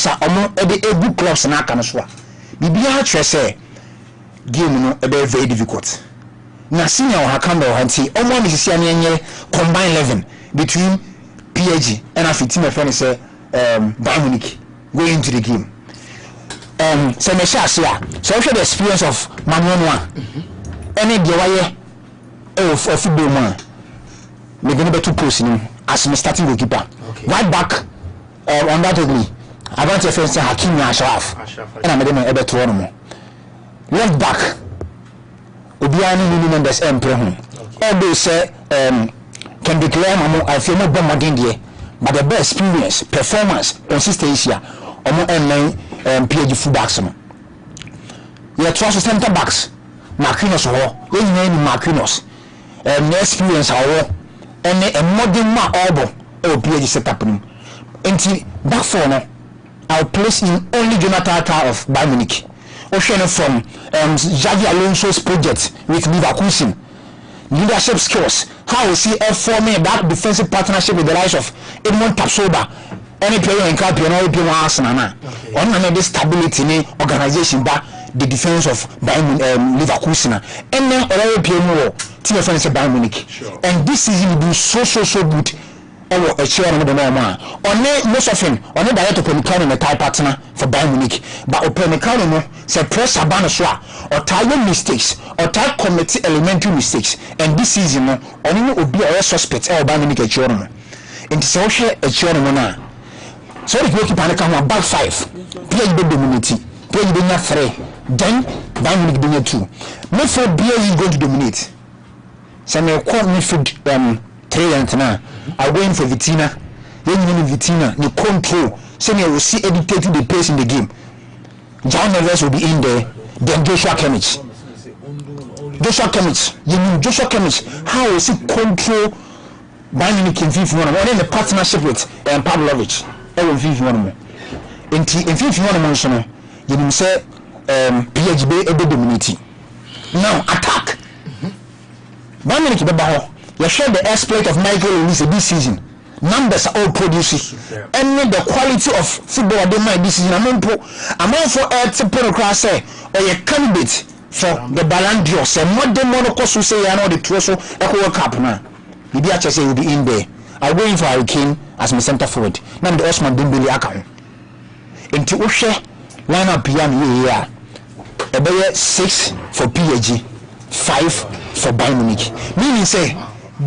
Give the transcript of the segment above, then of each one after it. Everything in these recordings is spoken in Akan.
players are egu clubs na aka no so a bibia atwe say game no very difficult na senior o hakamba o hanti omo ni sisi ane enye combine 11 between PSG and afi team friend say Bayern Munich going into the game so me sha sia so the experience of Manuel any de waye of football man me going to post him as my starting goalkeeper right back undoubtedly I want to say Hakimi Ashraf and I made him ebe to one more left back obiani ni members emprehun although say can declare mamo I feel no bomb again there but the best experience performance consistency omo PSG fullbacks no your trust center backs Marquinhos ho you know Marquinhos no experience how and a modern ma obo PSG setup nim enti back four no I'll place in only Jonathan Tah of Bayern Munich Ocean from Xavi Alonso's project with Leverkusen. Leadership skills. How we see forming that defensive partnership with the likes of Edmond Tapsoba. Any player in Camp, you know, people Arsenal. On this stability in organization, but the defense of Bayern Leverkusen. And then all people team of friends Bayern Munich. And this season will be so good. A chair on the normal. On most often, on the direct Upemecano in a type partner for Bayern Munich, but Upemecano say press Abanoswa or tie mistakes or tie commit elementary mistakes. And this season, only will be a suspect or Bayern Munich a chair. And social a chair now. So the goalkeeper can back 5. PSG dominate. PSG being 3. Then Bayern Munich being 2. Midfield PSG is going to dominate. So me call midfield 3 and now. I'm going for Vitina. Then you need Vitina. The control. So you will see dictating the pace in the game. John Neves will be in there. Then Joshua Kimmich. You need Joshua Kimmich. How will he control Bayern Munich in 51? Or in the partnership with Pavlovic. In 51. In 51, you need say PHB able dominating. Now attack. Bayern Munich be baho. You share the exploit of Michael Olise this season. Numbers are all producing. And the quality of football they might this season. I'm for a typical say or a candidate for the Ballon d'Or. Say more than Monaco so say I know the Trosso Echo Cup now. Maybe I just say will be in there. I'm going for Hurricane as my centre forward. Now the Osman Dembele account. Into Ushe line up here. About 6 for PSG, 5 for Bayern Munich. Meaning say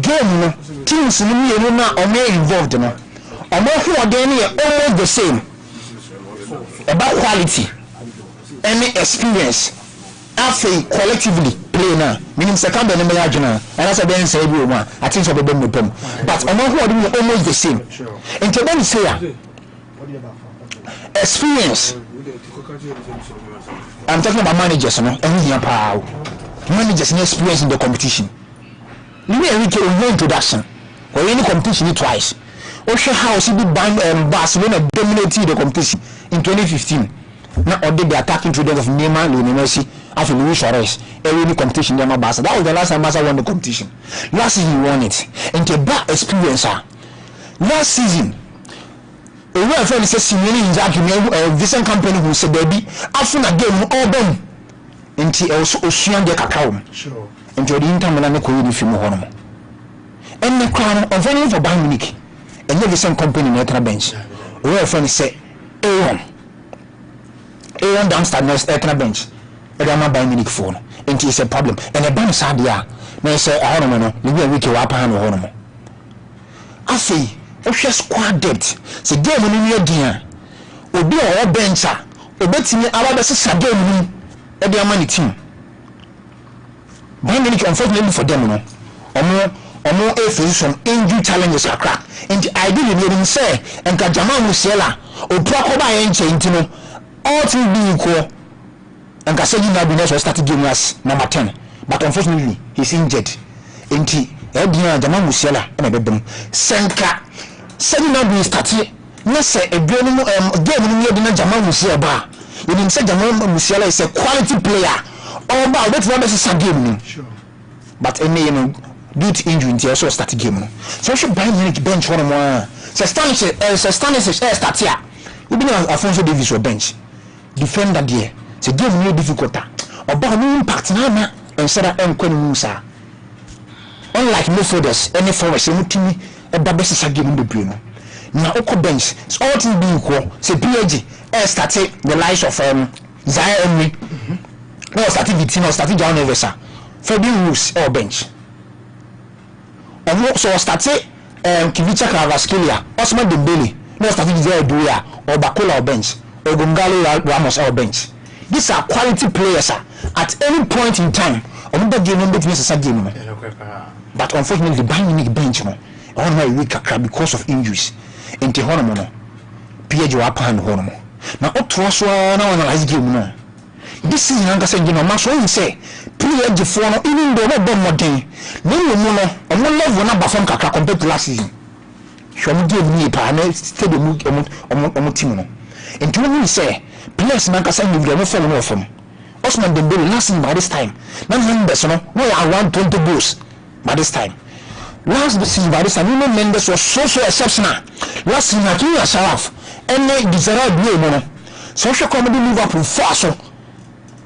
game no teams no me na o me involved no o mo who again almost the same about quality and experience after collectively play now meaning second be me adwuna and as I been say bi o ma I think so be no pem but o mo who again almost the same into them say experience. I'm talking about managers no managers and experience in the competition. You know, introduction or any competition twice. Osha House he did Barcelona dominated the competition in 2015. Now or did the attacking trident of Neymar, Lionel Messi, after Luis Suarez, every competition near Barca. That was the last time Barca won the competition. Last season he won it. And the bad experience. Last season, a real friend says Simeone Inzaghi, a Vincent company who said baby, after a game all done. And he also Ocean de Cacao. Sure. Into the Inter ko yi film hono and the crown of any for Bayern Munich and the same company in the bench we friend say Aaron Damstad next at the bench e dey ma Bayern Munich phone and it's a problem and the ban sad ya na say hono no le bi week wa pa no hono afi o hwe squad depth say game no nie dia obi o bench a obetimi aba be sesa game ni e dey ma ni team Bayern Munich unfortunately for them, no, or face some injury challenges are crack. And I didn't even say, and Kajama Musiala, or Procoba and Chantino, all three be equal. And Cassini Nabiness was started giving us number 10, but unfortunately he's injured. And Edina Jama Musiala and a bedroom. Senka, sending up the started. Let's say a game near Jama Musiala. You didn't say Jama Musiala is a quality player. Oh, but that's what is a game. Sure. But any due to injury, he also started game. So she Bayern Munich bench one more. So Stanislas start here. Ubi na Afonso Davis or bench. Defender there. Say give me difficult. Oba no impact na instead of enkwenu sa. Unlike midfielders, any forward say mutimi e ba best sa game bebre no. Na oko bench, so all things be equal. Say PSG started the likes of Zaire Emery. No started Vitinha, started John Nevesa. Fabian Ruiz or bench. So started Kivicha Kvaratskhelia, Ousmane Dembele. No started Zaire Douia or Bakola or bench. Or Gonzalo Ramos or bench. These are quality players at any point in time. But unfortunately, the Bayern Munich bench on my weak because of injuries. In Tihonomo, PSG upon Honomo. Now, what was one analyze game? No, this is younger saying, Maso say, PSG for even though not done more day. No, and one level number from Kaka compared to last season. Show me give me a partner, stay the mood on Timono. And to me say, players Mankasa you will not follow from Ousmane Dembele last season by this time. Now, members, no, around 20 goals by this time. Last season by this time, Nuno Mendes was so exceptional. Last season, Hakimi Ashraf, and they deserve no. Social comedy Liverpool for so.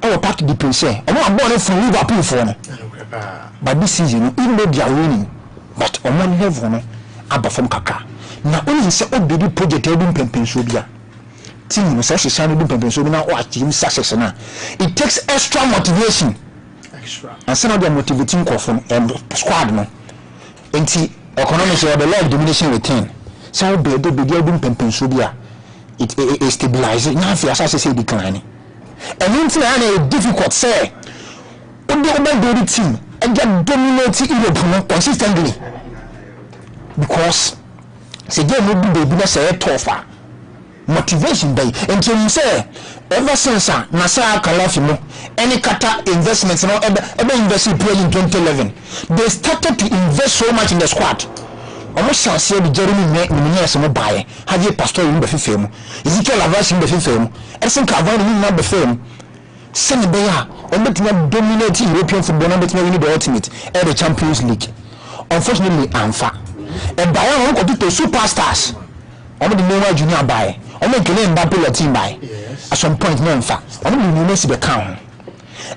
Our party depends. I'm not born from Liverpool for no. But this season, even though they are winning, but on one level, no, Abba from Kaka. Now only say oh baby project edun Pensobia. Team no such shine edun Pensobia now or achieve success now. It takes extra motivation. And some of them motivating from squad no. Enti economics or the law of diminishing return. So be the edun Pensobia. It stabilizes. Now if you say declining. And until I difficult say the team and get dominating Europe consistently. Because say game will be baby say tougher. Motivation day. And you say ever since Nasa Kalafimo any kata investments no ever invest in 2011. They started to invest so much in the squad. Almost say the Jeremy Menez no buy. Have you pastor in the film? Ezekiel Avas in the film? Edson Cavani in the film. Send Beya, or let me dominate European football, not let me win the ultimate at the Champions League. Unfortunately, I'm fat. And Bayern won't go to superstars. I'm the Neymar Junior buy. I'm making a Mbappe team buy. At some point, no fat. I'm going to miss the count.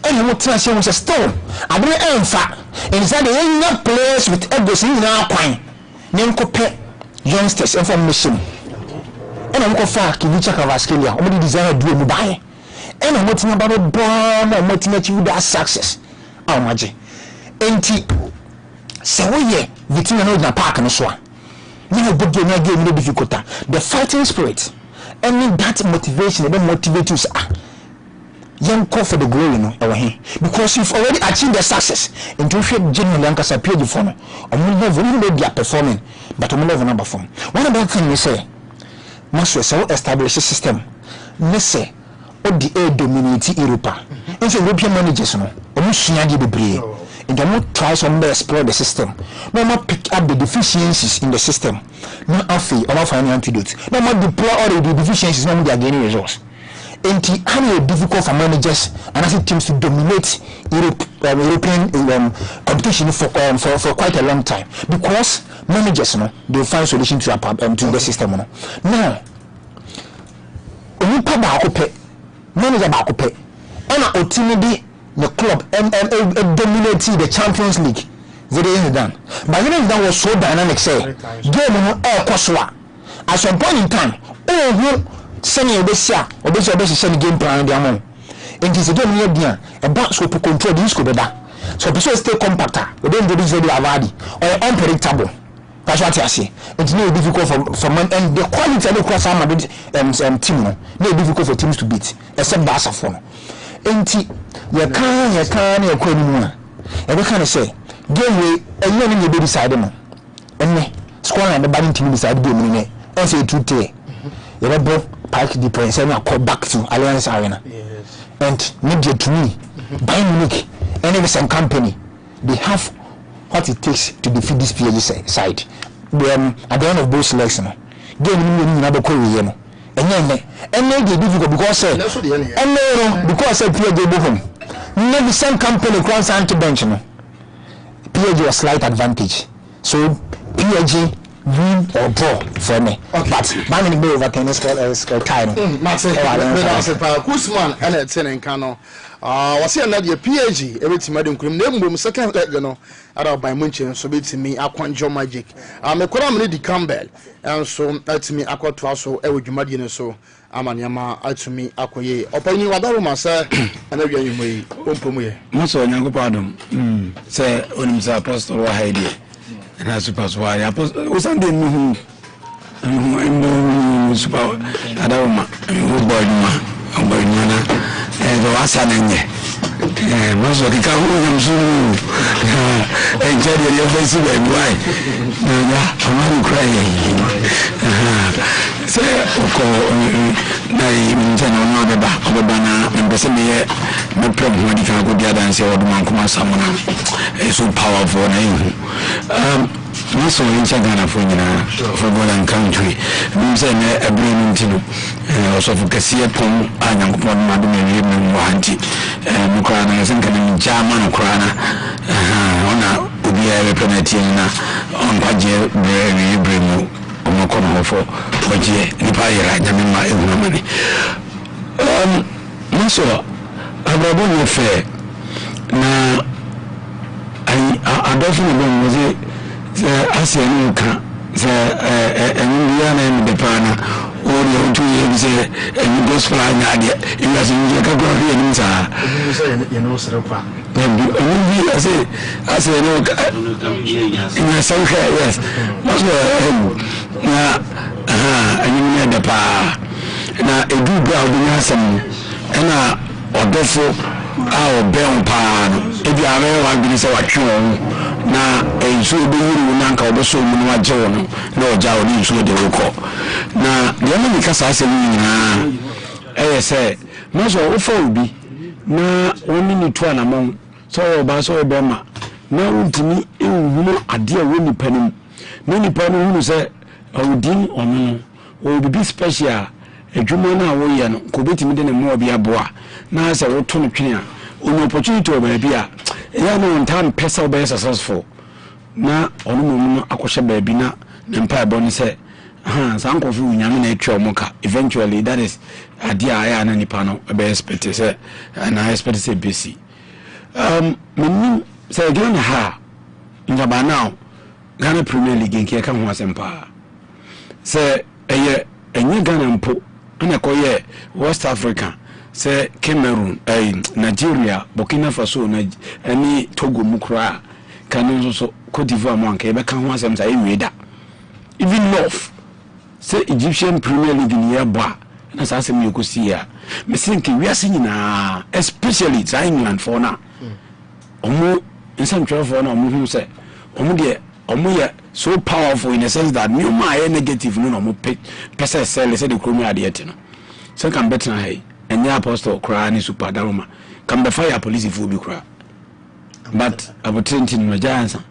And you will tell us was a stone. I don't know fat. Inside the young players with egos in our pine. Nenkope youngsters information. And I'm going to fuck Kivicha Kvaratskhelia. I'm going to design a duo buy. And I'm waiting about a bomb and waiting at you that success. Oh, my G. Enti. So, yeah, Vitina no na park and so on. You know, but game no difficult. The fighting spirit. And that motivation, they motivate you. Young call for the glory, no, because you've already achieved the success. And to shape genuinely, and can appear before no. I'm level, even though they are performing, but I'm level number 4. One of the things they say, must establish a system. They say, what the air dominate Europe. And so European managers, no, almost the brave. And they not try to exploit the system. No more pick up the deficiencies in the system. No after or find antidote. No more deploy all the deficiencies. No more they are gaining results. And it's difficult for managers and as teams to dominate European competition for quite a long time because managers, they find solution to the system. Now, manager bakope, and ultimately the club dominating the Champions League. Very done. But when that was so dynamic, say game at some point in time, senior Bessia or Bessia game plan the amount. And it's a game near Dia, a box will control this could be that. So people stay compactor, but then there is very avadi or unpredictable. That's what I say. It's not difficult for man and the quality of the cross armor team, no difficult for teams to beat, except Barca for. And you can't anymore. And we can say, game way, and you need to decide them. And me, score and the batting team decide game, and say 2 you will Park the Prince and call back to Alliance Arena. Yes. And media to me, Bayern Munich and every company, they have what it takes to defeat this PSG side. At the end of those legs, game another Korean. And then they difficult because because PSG go home. Maybe some company cross anti bench. PSG a slight advantage. So PSG win or draw for me. Okay. But man in the over tennis score time. Kusman and it's in Kano. Was here another PhD every Madam Cream. Name second leg, you know, out by Munchen, so it's me, I can't Joe Magic. I'm a Coram Campbell, and so that's me, I got to also every Jumadian so. Amanyama atumi akoye opani wadaro masa anawi anyimwe ompomuye maso onyango pardon say onimsa apostle wa haide na super so ya apostle usande nuhu super adawma boy na do asa nanye maso kika hunyamsu enjeri ya face we boy na amani cry say oko na imjana no beba obana mbese me problem wadi ka go dia dance e oduma kuma samuna so powerful na you maso incha Ghana for nyina for Golden country mbese na ebrin ntino also for kasiye pon anyankopon ma do me mu hanti mukra na senka na jama no kra na ona obi a represent na onpaje bremu omokono fo oje nipa yera nyamema ehunamani maso abrabo ni fe na ai adofo no bo moze se asienu ka se enwia na em de pana ori ontu ye se en gospel anya de ina se nje ka go ri ni sa you know srepa enwi asienu ka ina sanka yes maso na anyimne de pa na edu bra odunya asem na odofo a obem pa no ebi are wa gbini se watwe won na enso be yiri na nka oboso mu no agye won na oja won enso de woko na de me kasa asem nyina se maso ofo obi na woni ni to anamon so oba so obema na untimi ehunu ade a woni panim na ni panim hunu se awudin onu o bibi special adwuma na wo ye no ko betimi de ne mo bia boa na se wo to no twene a oni opportunity o ba bia ya no ntam pesa o be successful na onu mo akoshe ba bi na mpa ebo ni se sankofu unyame na etwa omoka eventually that is adia aya na nipa no be expect se na expect se besi menim se Ghana ha njaba now Ghana Premier League nke ka ho asempa se eye enye Ghana mpo na koye West Africa se Cameroon Nigeria Burkina Faso na ani Togo mukra kan so Cote d'Ivoire mo anka e be ka ho asempa eweda even North se Egyptian Premier League ni yeba na sa asem yokosi ya me think we are nyina especially England for na omo insan for na omo hu se omo de omo ye so powerful in the sense that new my negative no omo pesa sell say the chrome ade no so can bet na hey enya apostle kra ni super daroma can be fire police fu bi kra but abotintin no jansa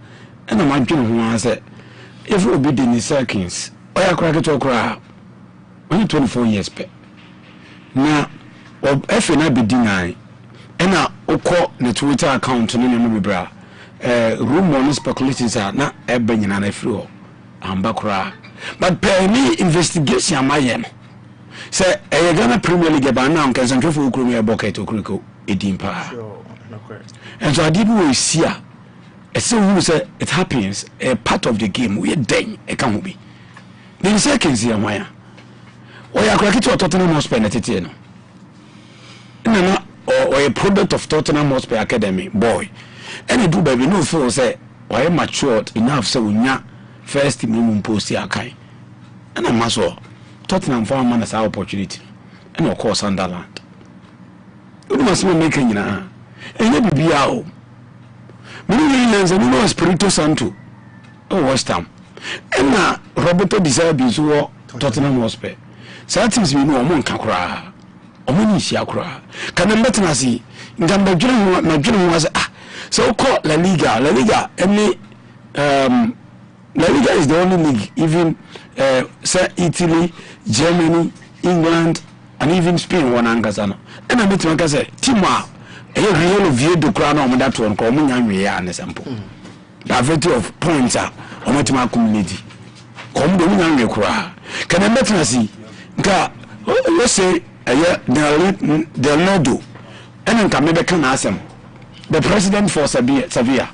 ena ma dwene ho say if we be the seconds oya kra ke to kra only 24 years pe na efe na be dinai ena okọ na Twitter account no no bibra rumor no speculations are na ebe nyina na free ho amba kra but per me investigation amaye say Ghana Premier League ba na on concentration for ukuru me bucket okuriko edimpa and so adibu we see a so who say it happens a part of the game we den e kan obi then seconds here why oya kra kiti Tottenham Hotspur na tete no na or a product of Tottenham Hotspur Academy boy any do baby no feel say or matured enough so unya first team post ya kai and I'm so Tottenham for man as our opportunity and of course Sunderland you must make nyina and you be out many lands and no Espirito Santo oh West Ham and na Roberto Di Serbi so Tottenham Hotspur so teams we know among kakra omoni hia kra kana mbetena si ngamba dwene na dwene was so call La Liga any La Liga is the only league even say Italy, Germany, England and even Spain one angazano and I bet man say Tima e real view do kra na omo that one ko omo nyanwe ya ne sample the value of points omo tima accumulate come do nyanwe kura kana metna si nka let's say del nodo enen ka mebe kana asem the president for Sevilla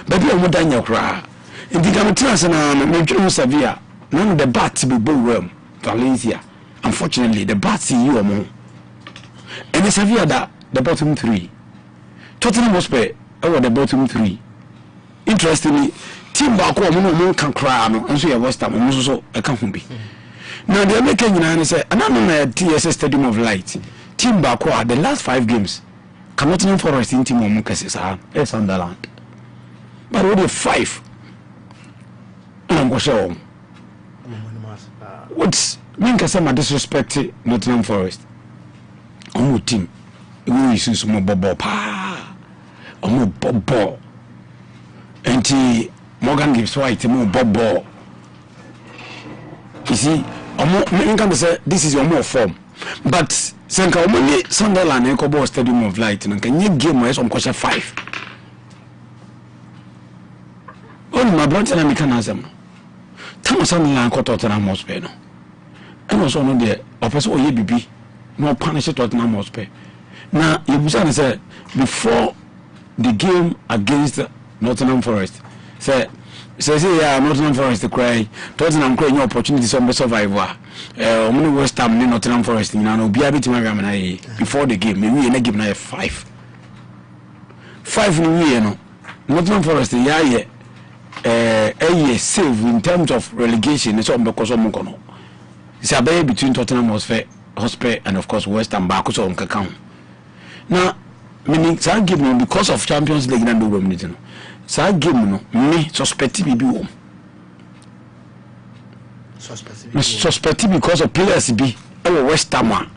but we mo danya kura ndi ka metna se na me dwemu Sevilla none the bat be bo Valencia unfortunately the bat see you omo and Sevilla that the bottom 3 Tottenham Hotspur the bottom 3 interestingly team back no can cry no nso ye West Ham nso so e ka ho bi now the American nyina say anano na TSS Stadium of Light team back the last 5 games cannot even Forest in team omo kase sa Sunderland but with the 5 I'm go show what's mean kase ma disrespect Nottingham Forest omo team we use some bobo pa omo bobo enti Morgan Gibbs White mo bobo you see omo can say this is your more form but senka omo ni Sunderland e ko ball Stadium of Light nka nye game where some kwasha 5 on my brother na me kan azam tama Sunderland ko Tottenham Hotspur no and also no there opese oye bibi no punish Tottenham Hotspur na you say before the game against Nottingham Forest say yeah Nottingham Forest cry Tottenham cry no opportunity some survivor omuni West Ham ni Nottingham Forest ni na obi abiti ma na before the game we na give na 5 ni we no Nottingham Forest yeah save in terms of relegation so because of monko no it's a bay between Tottenham Hotspur and of course West Ham back so on account now meaning say game because of Champions League na do women no say game no me suspect bibi wo suspect because of players bi West Ham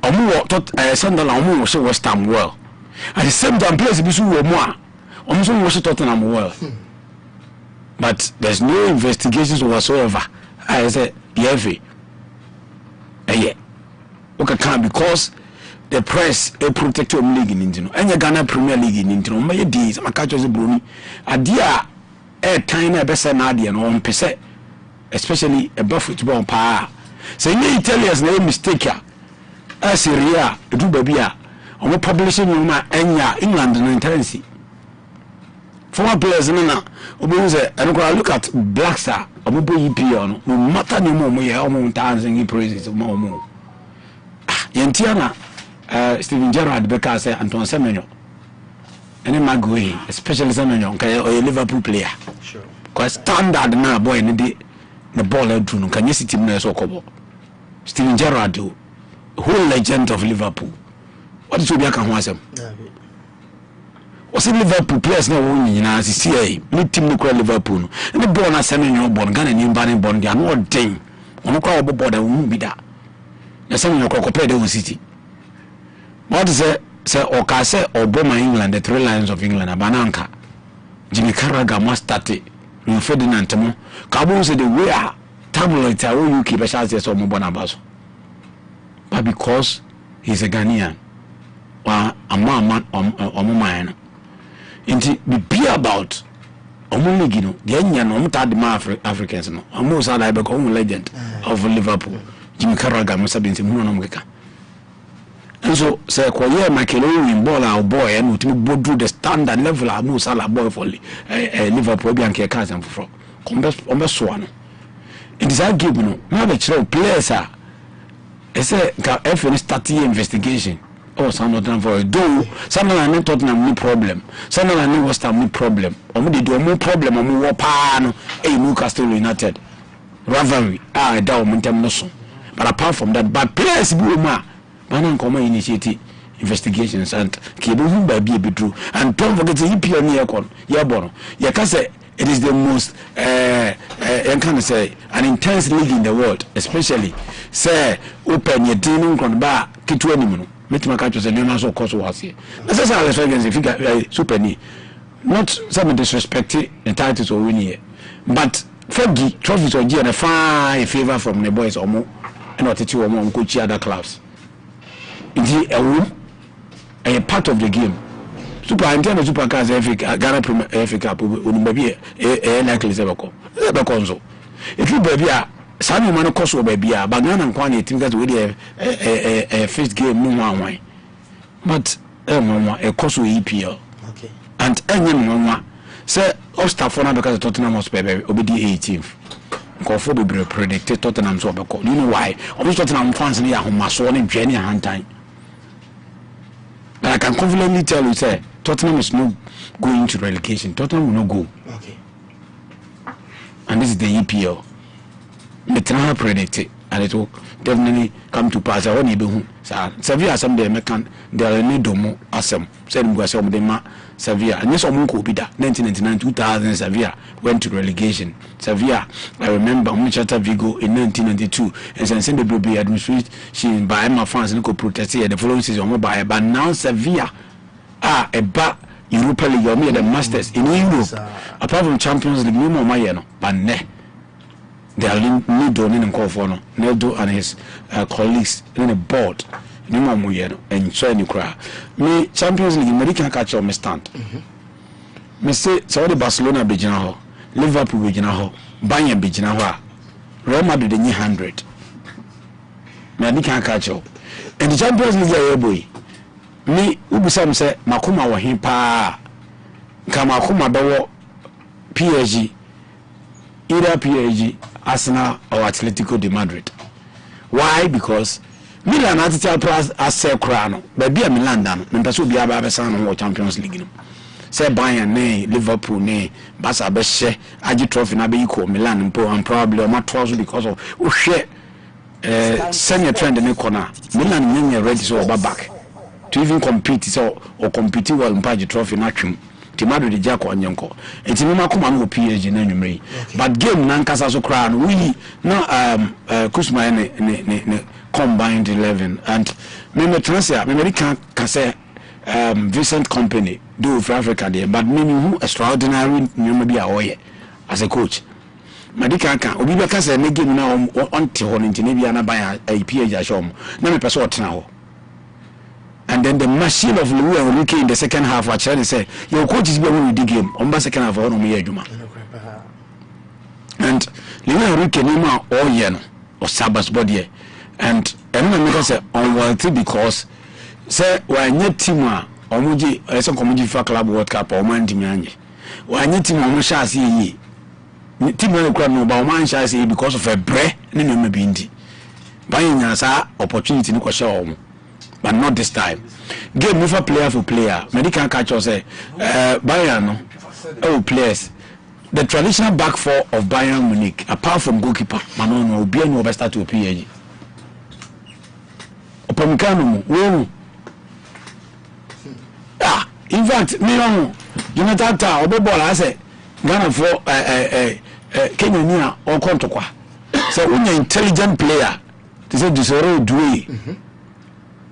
omo Sunderland omo so West Ham well at the same time players bi so wo mo a omo so wo Tottenham well but there's no investigations whatsoever I say the FA okay can because the press a protector league in Intino and Ghana Premier League in Intino my days my catches bruni adia tiny best nadia and 1% especially above football power so in Italians no mistake as Syria do baby on publishing room England no intensi former players na obunze and look at Black Star omobo EPO no matter no more ye omo tanzing praises more yentiana Steven Gerrard Becker say Anton Semenyo any magui especially Semenyo okay or a Liverpool player sure cause standard na boy ni the ball edru no kan yesi team na so kobo Steven Gerrard whole legend of Liverpool what is obi aka ho asem was Liverpool players na won nyina sisi ni team no call Liverpool no the ball na Semenyo ball Ghana ni mba ni ball dia no den ono kwa obo ball da won bi da na Semenyo ko pay the City. What is it? Say or say Obama England, the 3 Lions of England, Abananka, Jimmy Carragher must start it. Rio Ferdinand Tamo. Kabu said the way tabloids are you keep a chance as Omobonabaso. But because he's a Ghanaian, or a man or man, and be about Omuligino, the Indian Omtad Africans, no, almost a legend of Liverpool. Jimmy Carragher must have been Munamaka. And so say Koye Makelowin ball our boy and we both the standard level of Musala boy for Liverpool Bianca Cars and for almost one. It is a give no maybe players are say FN starting investigation or some not for a do some not Tottenham no problem some not West Ham no problem or we do more problem or more pan Newcastle United rivalry down no so but apart from that but players be man come initiate investigations and kebu hu ba bi true and don't forget the EPL near con ya bono ya can say it is the most can say an intense league in the world especially say open your team kon ba kitu anim no metima ka chose no so course was here necessarily so against figure super ni not some disrespecting the titles or win here but Fergie trophies or and a fine favor from the boys or more and not to omo coach other clubs. A part of the game. Super Nintendo Super Cars Ghana Premier Cup only maybe likely Zebako. if you baby Sami man cost over baby but Ghana and Kwani think that we a first game no one but a cost with EPL okay and any one say Ostafona because Tottenham was baby obedi 18th Kofo be predicted Tottenham so be you know why obviously Tottenham fans near home so on journey hand time but I can confidently tell you say Tottenham is not going to relegation. Tottenham will not go. Okay. And this is the EPL. The Tottenham predicted, and it will definitely come to pass. I want to be Sevilla. Some day, they are need domo asem. Said we some them Sevilla. And yes, Omunko Bida. 1999, 2000. Sevilla went to relegation. Sevilla. I remember Manchester Vigo in 1992, and since the be administration by my fans and co protest here the following season. But now Sevilla. A ba Europa League or the Masters in Europe. Apart from Champions League, no more Mayeno, but ne. They are Nido and Kofono, Neldo and his colleagues in a board. No more Mayeno and so any cry. Me Champions League, American catch on me stand. Me say Saudi Barcelona Bijanaho, Liverpool Bijanaho, Bayern Bijanaho, Real Madrid 100. Me American catch up. And the Champions League boy. Me ubusam say makoma wo hin pa kama makoma bewo PSG either PSG Arsenal or Atletico de Madrid. Why? Because Milan atita plus ase kra no ba bia Milan da no mpeso bia ba besan no Champions League no say Bayern ne Liverpool ne Barca be hye agi trophy na be equal Milan mpo and probably ma toss because of wo hye senior trend ne corner Milan nyenye ready so back to even compete so or compete well mpaji trophy na twem ti Madrid de jako anyenko enti me makoma no PSG na nwumre but game na nkasa so kra no we no Kusma ne combined 11 and me transfer me can say Vincent Company do for Africa there but me who extraordinary nyoma bia oye as a coach Madika kan obi be ka say ne game na on te ho nti ne bia na ban PSG ashom na me pese otena ho. And then the machine of Louis Enrique in the second half actually say your coach is going with the game on the second half on Juma. And Louis Enrique nima all year or Sabbath body and I say unworthy because say when your team omuji some community for club World Cup or man team anye when your team omo sha see yi team no kwa no ba man sha see because of a bre ne no be ndi ban nya sa opportunity ni ko sha omo. But not this time. Game move player for player. Medical catch us say Bayern no players. The traditional back four of Bayern Munich, apart from goalkeeper, Manon will be an overstart to PSG. Opamecano, wo. Ah, in fact, me no. Jonathan Ta obeball I say Ghana for Kenya nia or Kontokwa. So when you intelligent player, they say Disoro Due.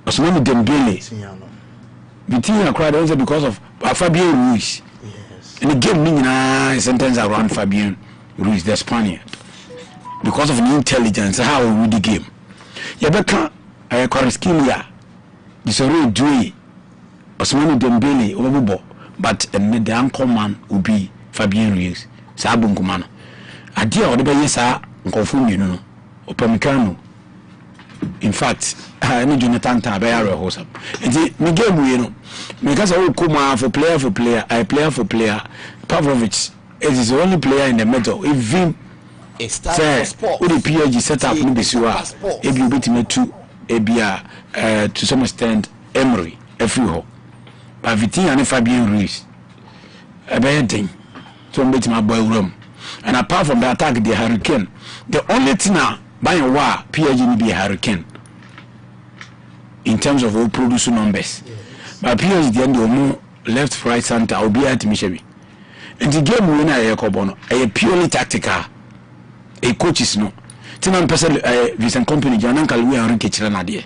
Osman Dembele. Between a crowd also because of Fabian Ruiz. Yes. And the game meaning sentence around Fabian Ruiz, the Spaniard. Because of the intelligence, how we read the game. Yabeka Kvaratskhelia, Disoro Due, Osman Dembele, Obobo, but the uncle man will be Fabian Ruiz. Sabun Kumano. Adia or the Bayesa, Nkofumi, no, Opamecano. In fact, I need Jonathan Tabaya Hosam. And me game we know because I will come for player, I player for player. Pavlovich is the only player in the middle. If him say what the PSG set up no be sure if you beat me to Abia to some extent Emery every ho. But Vitinha and Fabian Ruiz a bad thing. So beat my boy room. And apart from the attack the Hurricane, the only thing now by a war, PSG will be a Hurricane in terms of all producing numbers. Yes. But PSG the end of more left, right, center, will be at Michevi. And the game winner a purely tactical. A coach is no. Tinam person Vincent Company, Jananka Louis Enrique Chiranadie.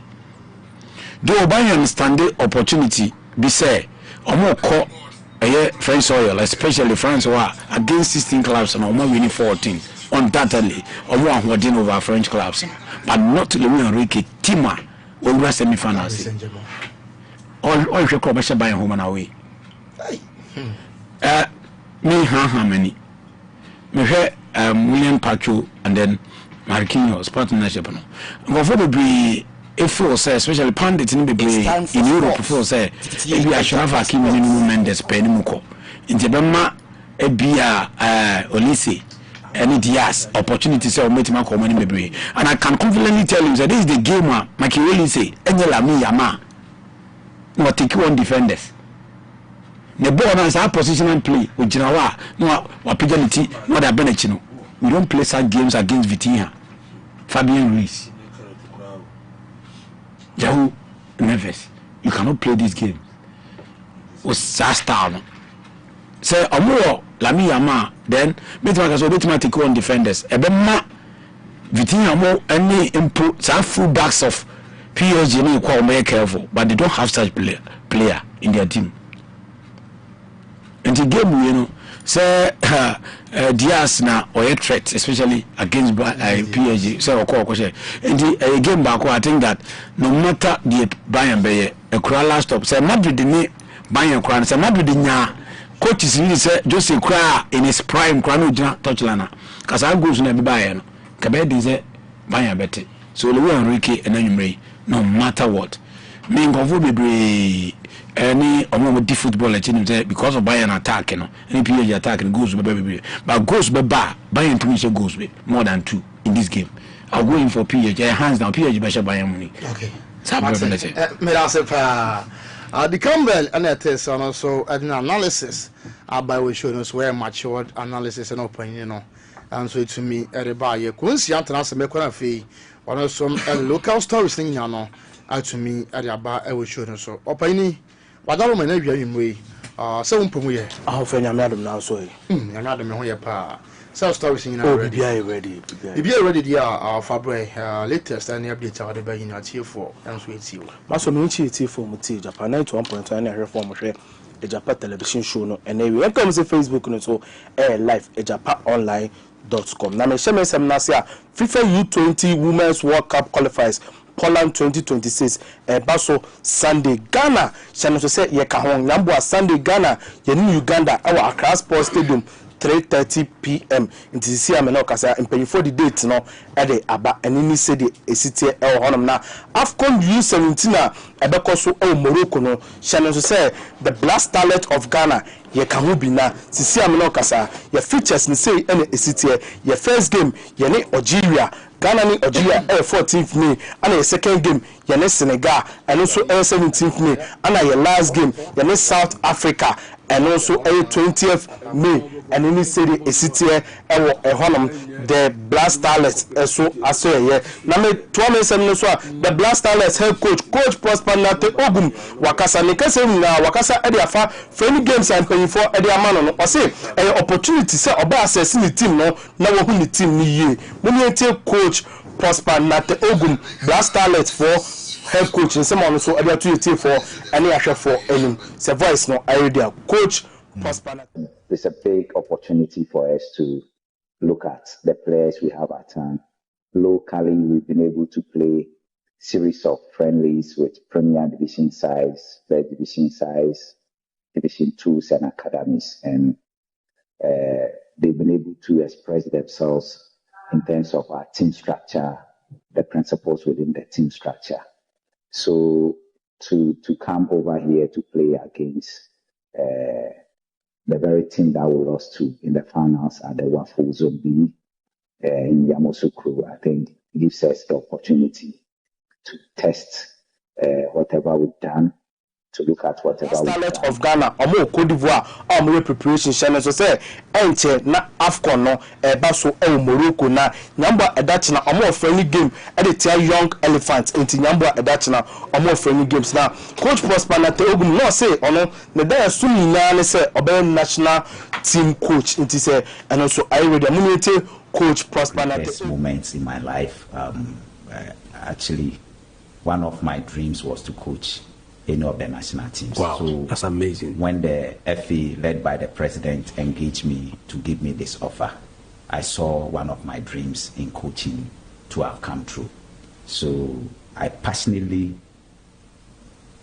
Though by understand the opportunity, be say, or more call a French soil, especially France, were against 16 clubs and or more winning 14. Undoubtedly, or more holding over French clubs, but not Louis Enrique Tima over semi-finals. All your clubs by home and away. Me, how many? Me, William Pacho and then Marquinhos partnership no go be if for say especially pundits in the in Europe for say if I should have Hakimi minimum Mendes Penimuko in Jebema Ebia Olise any Diaz opportunity say meet my common bebre and I can confidently tell you that this is the game where Machiavelli say Angela me Yama no take one defenders the ball is our positional play with Jinawa no opportunity no that benechino we don't play such games against Vitinha Fabian Ruiz Yahoo Neves you cannot play this game with style say Omuro Lami Yama then Betmaka so Betmaka take on defenders Ebema Vitinha mo any input some full backs of PSG no quite very careful but they don't have such player in their team and the game you know say Diaz na or a threat especially against PSG say okwa and the game back I think that no matter the Bayern be a crowd last stop say Madrid ni Bayern crowd say Madrid nya coaches really say Jose Kra in his prime crowd no touchline cause I goes na be Bayern kabe dey say Bayern better so Luis Enrique and Emery no matter what me go be any omo di football because of Bayern attack you know any PSG attack and goes be but goes be Bayern to me say goes be more than 2 in this game I'll go in for PSG hands down PSG be Bayern money okay so me da se pa the Campbell and it is also an analysis by we show us where matured analysis and opinion you know and so to me everybody coincident na se me kwa fe one some local stories thing you know to me Agyapa we show us so opinion wadaro me na wia yimwe se wonpomu ye ahofa nyame adom na so yi nyame adom ho ye pa so stories in already ready dia fabre latest and update our the in for and so eti maso me nchi eti for mu ti Japan 91.1 na hwe for mu hwe Agyapa television show no and we come say Facebook no so live agyapaonline.com na me sheme sem na se a FIFA U20 Women's World Cup qualifiers Poland 2026 Barce Sunday Ghana channel so say ye ka ho nyambo Sunday Ghana ye ni Uganda our Accra Sports Stadium 3:30 p.m. into the CM no kasa impanyfo the date no e dey aba enini se de esitie e honum na AFCON U17 na ebekoso e Morocco no channel so say the Black Starlet of Ghana ye ka ho bi na CM no kasa ye features ni say ene esitie ye first game ye ni Algeria Ghana ni Algeria 14th May and the second game ye ni Senegal and also 17th May and your last game ye ni South Africa and also 20th May and any city a city the Black Starlets so asoye na me to me say no so the Black Starlets head coach Prosper Nate Ogum wakasa ne kase na wakasa e dey afa friendly games and paying for e dey amano no o say opportunity say oba assess ni team no na wo hu ni team ni yie mo ni coach Prosper Nate Ogum Black Starlets for head coach in some so e dey to for any ahwe for enim say voice no I ready coach Prosper Nate. It's a big opportunity for us to look at the players we have at hand. Locally, we've been able to play series of friendlies with Premier Division size, Third Division size, Division 2s and academies. And they've been able to express themselves in terms of our team structure, the principles within the team structure. So to come over here to play against the very team that we lost to in the finals at the Waffle Zone B in Yamoussoukro, I think gives us the opportunity to test whatever we've done, to look at whatever we've done. Of Ghana, Omo Cote d'Ivoire, Omo preparation channel. So say, enche na AFCON no, Baso Morocco na, nyamba edachina Omo friendly game, editia young elephants, enti nyamba edachina Omo friendly games na. Coach Prosper Nate Ogum no say ono, ne da sumi na ne say obe national team coach, enti say, and also I ready amunite Coach Prosper Nate. Best moments in my life, actually, one of my dreams was to coach any of the national teams. Wow, so that's amazing. When the FA, led by the president, engaged me to give me this offer, I saw one of my dreams in coaching to have come true. So I passionately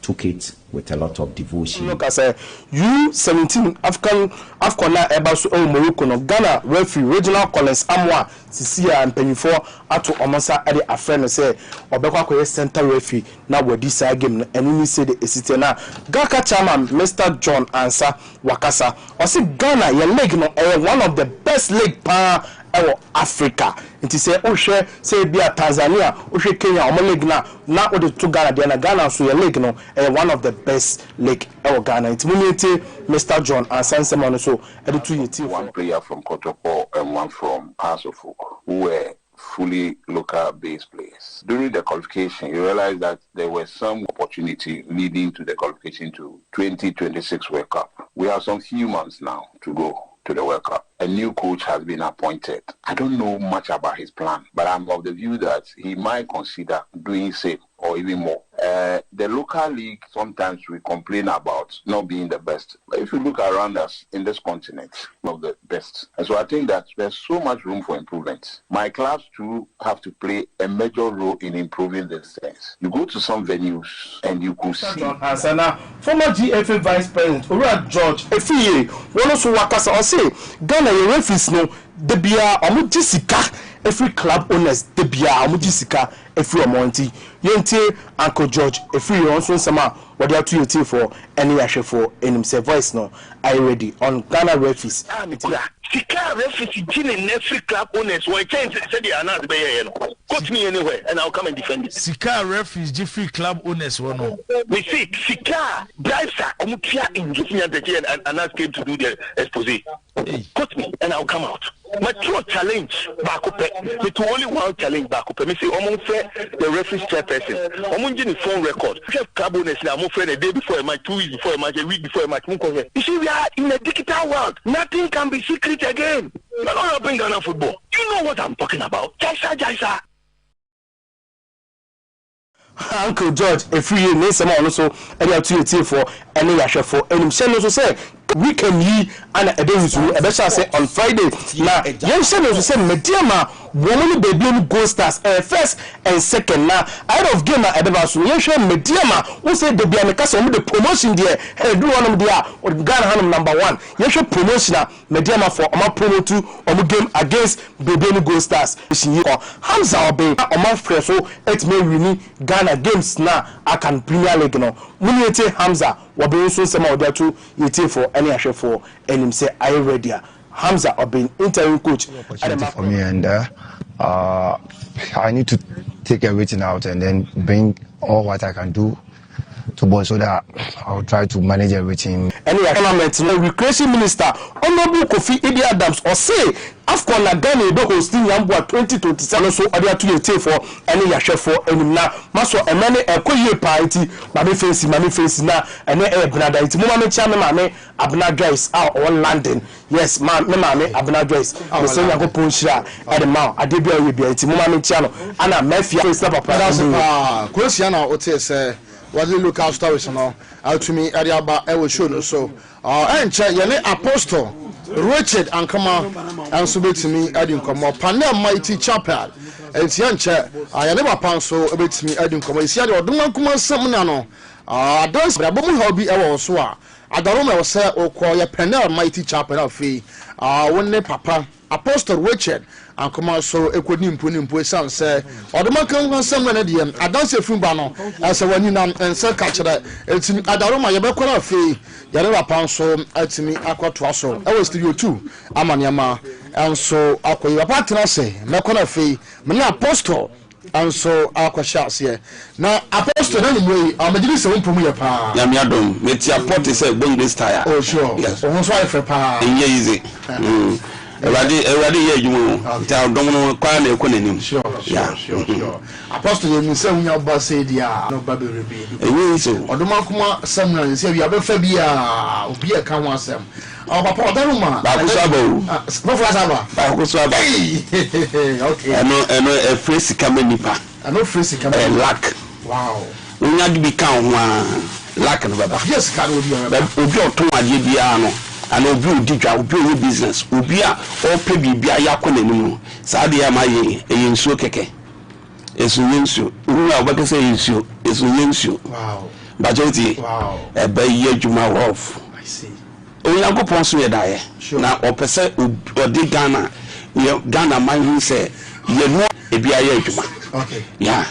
took it with a lot of devotion. Look, I say U17 Afcon Ebasu Morocco no Ghana referee regional Collins Amwa Sisia and Penifo ato Omosa Ade Afreno say Obekwa Koye center referee na wadi sa game and he said the esite na Gaka chairman Mr. John Ansa Wakasa or say Ghana your leg no one of the best league pa Africa. It is say Oshe say be Tanzania, Oshe Kenya, Omoleg na the two Ghana, Ghana so your leg no one of the best league Ghana. It's Mr. John and Sansemon so one player from Kotoko and one from Asofo who were fully local based players. During the qualification, you realize that there was some opportunity leading to the qualification to 2026 World Cup. We have some few months now to go to the World Cup. A new coach has been appointed. I don't know much about his plan, but I'm of the view that he might consider doing same or even more. The local league, sometimes we complain about not being the best. But if you look around us in this continent, one of the best. And so I think that there's so much room for improvement. My clubs too have to play a major role in improving this sense. You go to some venues and you could see. Asana, former GFA Vice President, Ura George, Efiye, one also Wakasa, or say, Ghana, your referees no, the Bia, Omu Jessica, every club owners, the Bia, Omu Jessica, every Omonti, Yente, Uncle George, every also sama, what they are to you for any ashe for any voice no, I ready on Ghana referees. Sika referees in every club owners who change said they are not there. Quote me anywhere and I'll come and defend it. Sika referees free club owners one no. We see Sika drives are Omukia in Jufia and us came to do the expose. Quote me and I'll come out. My true challenge back up. It's only one challenge back up. Me say the referees chairperson. Omunji phone record. Have club owners now. I'm afraid a day before a match, 2 weeks before a match, a week before a match. You see, we are in a digital world. Nothing can be secret again. You're not helping Ghana football. You know what I'm talking about. Jaisa. Uncle George, a free year, name someone also, and you have to for any yasha for any channel also say we can ye and a day with you, a better say on Friday. Now, young channel to say Mediama, woman baby gold stars, first and second. Now, out of game at the Basu, young Mediama, who said the Bianca with the promotion there, and do one of the or Ghana Hanum number 1. Young promotion Mediama for my promo 2 on the game against baby gold stars. Hamza Obey on my fresh so it may win Ghana games now. I can Premier League no. Munete Hamza wabe so sama odatu yete for any ashe for and him say I ready. Hamza Obey interim coach for me and I need to take everything out and then bring all what I can do to ball so that I'll try to manage everything. Any element recreation minister Honorable Kofi Idi Adams or say Afcon na Ghana do hosting Yambua 2027 so odia to yete for any yashe for enim na maso emane ekoye party mame face na ene brother it mo mame cha me mame Abna Joyce out on London yes me mame Abna Joyce me say yakopon hira e de ma ade bia we bia it mo mame cha no ana mafia face na papa Christiana ote say what the local stories no out to me Agyapa e will show no so enche yene apostle Richard and come and so to me adding come up panel mighty chapel and enche I never pan so to me adding come is ya the oduma kuma semna no dance bra bomu hobby e wo so a adaroma wo say okọ ya panel mighty chapel afi wonne papa apostle Richard and come so ekodi mpo san say oduma kan semna na de adanse fumba no as when you nan and say catch that it's adaroma ye be kora afi yare rapan so atimi akwato so e was studio 2 amaniama and so akoyi partner say me kona fe me na apostle and so akwasha se na apostle na nimwe amagiri se won promu ye pa ya mi adom me ti apostle say boy this tire oh sure yes o so afa pa easy Everybody here you tell don't kwa na ekọ nanim sure apostle you mean say unya ba say dia no ba be rebi eyi so odoma kuma samna say we abefa bia obi e ka ho asem papa odaruma ba ko so aba o no flash aba ba ko so aba okay eno e phrase kama nipa no phrase kama lack wow unya di bi kan ho a lack no baba yes ka no obi oton ade bia no and obi odidwa obi o business obi a o pe bibia yakọ nanim sa de ya ma ye nsuo keke esu nsuo uru a obaka say nsuo esu nsuo wow bajoti ebe ye juma rough I see Onyankopon so ye dae na opese odi Ghana man hu say ye no ebi aye adwuma okay yeah